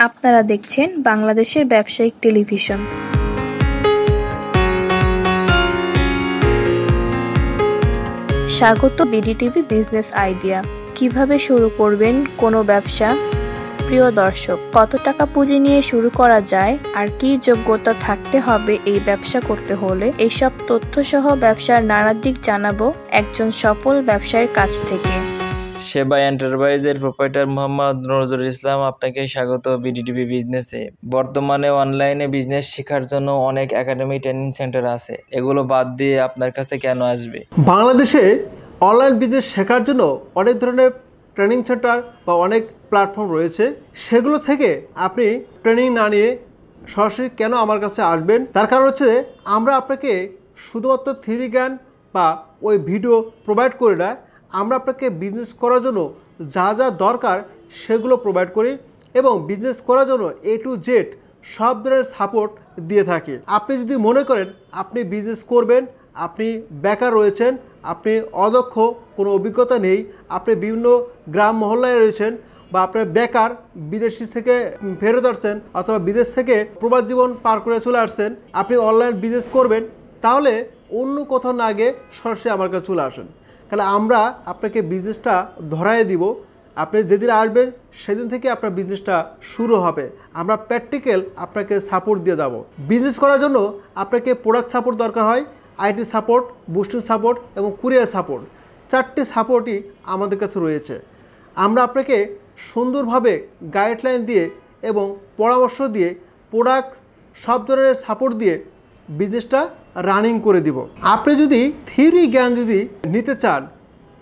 আপনারা দেখছেন বাংলাদেশের ব্যবসায়িক টেলিভিশন। স্বাগত বিডিটিভি বিজনেস আইডিয়া। কিভাবে শুরু করবেন কোনো ব্যবসা? প্রিয় দর্শক, কত টাকা পুঁজি নিয়ে শুরু করা যায় আর কি যোগ্যতা থাকতে হবে এই ব্যবসা করতে হলে, এইসব তথ্য সহ ব্যবসার নানা দিক জানাবো একজন সফল ব্যবসায়ীর কাছ থেকে। সেবা এন্টারপ্রাইজের প্রোপাইটার মোহাম্মদ নজরুল ইসলাম, আপনাকে স্বাগত বিডিটিভি বিজনেসে। বর্তমানে অনলাইনে বিজনেস শেখার জন্য অনেক একাডেমি ট্রেনিং সেন্টার আছে, এগুলো বাদ দিয়ে আপনার কাছে কেন আসবে? বাংলাদেশে অনলাইন বিজনেস শেখার জন্য অনেক ধরনের ট্রেনিং সেন্টার বা অনেক প্ল্যাটফর্ম রয়েছে, সেগুলো থেকে আপনি ট্রেনিং না নিয়ে সরাসরি কেন আমার কাছে আসবেন? তার কারণ হচ্ছে আমরা আপনাকে শুধুমাত্র থিওরি জ্ঞান বা ওই ভিডিও প্রোভাইড করি না, আমরা আপনাকে বিজনেস করার জন্য যা যা দরকার সেগুলো প্রোভাইড করি এবং বিজনেস করার জন্য A to Z সব ধরনের সাপোর্ট দিয়ে থাকি। আপনি যদি মনে করেন আপনি বিজনেস করবেন, আপনি বেকার রয়েছেন, আপনি অদক্ষ, কোনো অভিজ্ঞতা নেই, আপনি বিভিন্ন গ্রাম মহল্লায় রয়েছেন বা আপনার বেকার, বিদেশি থেকে ফেরত আসছেন অথবা বিদেশ থেকে প্রবাস জীবন পার করে চলে আসছেন, আপনি অনলাইন বিজনেস করবেন, তাহলে অন্য কোথাও না গিয়ে সরাসরি আমার কাছে চলে আসেন। তাহলে আমরা আপনাকে বিজনেসটা ধরাই দিব। আপনি যেদিন আসবেন সেদিন থেকে আপনার বিজনেসটা শুরু হবে। আমরা প্র্যাকটিক্যাল আপনাকে সাপোর্ট দিয়ে দেবো। বিজনেস করার জন্য আপনাকে প্রোডাক্ট সাপোর্ট দরকার হয়, আইটি সাপোর্ট, বুস্টিং সাপোর্ট এবং কুরিয়ার সাপোর্ট। 4টি সাপোর্টই আমাদের কাছে রয়েছে। আমরা আপনাকে সুন্দরভাবে গাইডলাইন দিয়ে এবং পরামর্শ দিয়ে প্রোডাক্ট সব ধরনের সাপোর্ট দিয়ে বিজনেসটা রানিং করে দিব। আপনি যদি থিওরি জ্ঞান যদি নিতে চান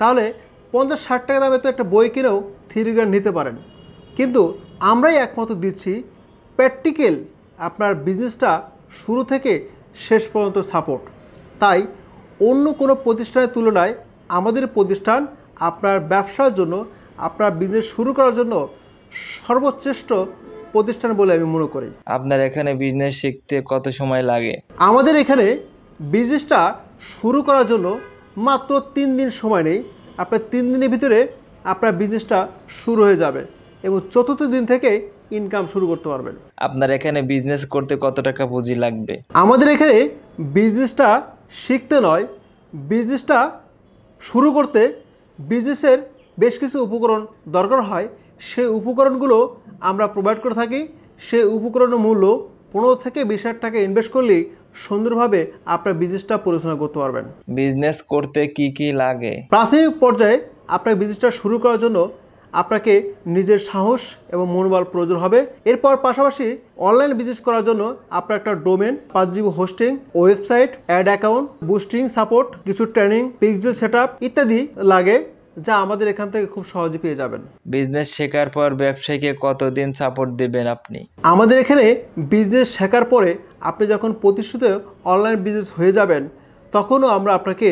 তাহলে 50-60 টাকা দামে তো একটা বই কিনেও থিওরি জ্ঞান নিতে পারেন, কিন্তু আমরাই একমাত্র দিচ্ছি প্র্যাকটিক্যাল আপনার বিজনেসটা শুরু থেকে শেষ পর্যন্ত সাপোর্ট। তাই অন্য কোনো প্রতিষ্ঠানের তুলনায় আমাদের প্রতিষ্ঠান আপনার ব্যবসার জন্য, আপনার বিজনেস শুরু করার জন্য সর্বশ্রেষ্ঠ প্রতিষ্ঠান বলে আমি মনে করি। আপনার এখানে বিজনেস শিখতে কত সময় লাগে? আমাদের এখানে বিজনেসটা শুরু করার জন্য মাত্র 3 দিন সময় নেই। আপনার 3 দিনের ভিতরে আপনার বিজনেসটা শুরু হয়ে যাবে এবং 4র্থ দিন থেকে ইনকাম শুরু করতে পারবেন। আপনার এখানে বিজনেস করতে কত টাকা পুঁজি লাগবে? আমাদের এখানে বিজনেসটা শিখতে নয়, বিজনেসটা শুরু করতে বিজনেসের বেশ কিছু উপকরণ দরকার হয়। সেই উপকরণগুলো আমরা প্রোভাইড করে থাকি। সেই উপকরণের মূল্য 15 থেকে 20 হাজার টাকা ইনভেস্ট করলেই সুন্দরভাবে আপনার বিজনেসটা পরিচালনা করতে পারবেন। বিজনেস করতে কি কি লাগে? প্রাথমিক পর্যায়ে আপনার বিজনেসটা শুরু করার জন্য আপনাকে নিজের সাহস এবং মনোবল প্রয়োজন হবে। এরপর পাশাপাশি অনলাইন বিজনেস করার জন্য আপনার একটা domain, 5 GB hosting, website, ad account, boosting support, কিছু ট্রেনিং, পিক্সেল সেটআপ ইত্যাদি লাগে, যা আমাদের এখান থেকে খুব সহজে পেয়ে যাবেন। বিজনেস শেখার পর ব্যবসায়ীকে কতদিন সাপোর্ট দেবেন আপনি? আমাদের এখানে বিজনেস শেখার পরে আপনি যখন প্রতিষ্ঠিত অনলাইন বিজনেস হয়ে যাবেন তখনও আমরা আপনাকে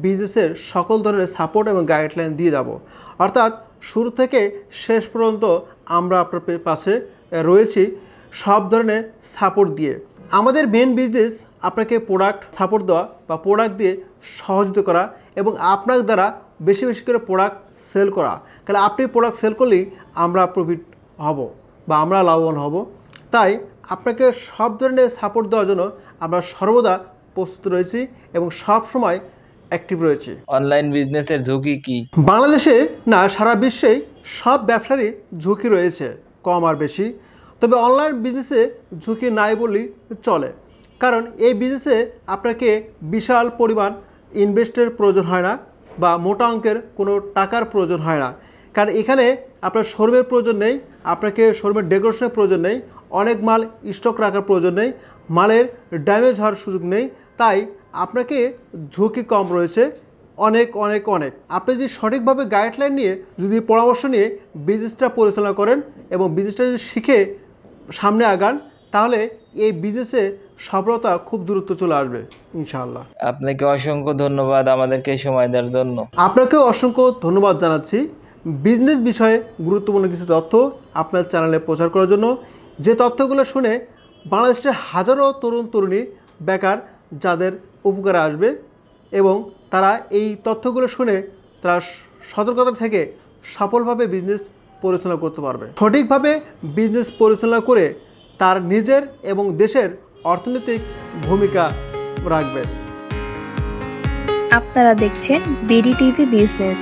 বিজনেসের সকল ধরনের সাপোর্ট এবং গাইডলাইন দিয়ে যাব। অর্থাৎ শুরু থেকে শেষ পর্যন্ত আমরা আপনার পাশে রয়েছি সব ধরনের সাপোর্ট দিয়ে। আমাদের মেন বিজনেস আপনাকে প্রোডাক্ট সাপোর্ট দেওয়া বা প্রোডাক্ট দিয়ে সহযোগিতা করা এবং আপনার দ্বারা বেশি বেশি করে প্রোডাক্ট সেল করা। তাহলে আপনি প্রোডাক্ট সেল করলেই আমরা প্রফিট হব বা আমরা লাভবান হব। তাই আপনাকে সব ধরনের সাপোর্ট দেওয়ার জন্য আমরা সর্বদা প্রস্তুত রয়েছি এবং সব সময় অ্যাক্টিভ রয়েছে। অনলাইন বিজনেসের ঝুঁকি কি? বাংলাদেশে না, সারা বিশ্বেই সব ব্যবসারই ঝুঁকি রয়েছে, কম আর বেশি। তবে অনলাইন বিজনেসে ঝুঁকি নাই বললেই চলে, কারণ এই বিজনেসে আপনাকে বিশাল পরিমাণ ইনভেস্টের প্রয়োজন হয় না বা মোটা অঙ্কের কোনো টাকার প্রয়োজন হয় না। কারণ এখানে আপনার শোরুমের প্রয়োজন নেই, আপনাকে শোরুমের ডেকোরেশনের প্রয়োজন নেই, অনেক মাল স্টক রাখার প্রয়োজন নেই, মালের ড্যামেজ হওয়ার সুযোগ নেই। তাই আপনাকে ঝুঁকি কম রয়েছে অনেক অনেক অনেক। আপনি যদি সঠিকভাবে গাইডলাইন নিয়ে, যদি পরামর্শ নিয়ে বিজনেসটা পরিচালনা করেন এবং বিজনেসটা যদি শিখে সামনে আগান, তাহলে এই বিজনেসে সফলতা খুব দ্রুত চলে আসবে ইনশাআল্লাহ। আপনাকে অসংখ্য ধন্যবাদ আমাদেরকে সময় দেওয়ার জন্য। আপনাকেও অসংখ্য ধন্যবাদ জানাচ্ছি বিজনেস বিষয়ে গুরুত্বপূর্ণ কিছু তথ্য আপনার চ্যানেলে প্রচার করার জন্য। যে তথ্যগুলো শুনে বাংলাদেশের হাজারো তরুণ তরুণী বেকার যাদের উপকারে আসবে এবং তারা এই তথ্যগুলো শুনে তারা সতর্কতা থেকে সফলভাবে বিজনেস পরিচালনা করতে পারবে। সঠিকভাবে বিজনেস পরিচালনা করে তার নিজের এবং দেশের অর্থনৈতিক ভূমিকা রাখবে। আপনারা দেখছেন বিডিটিভি বিজনেস।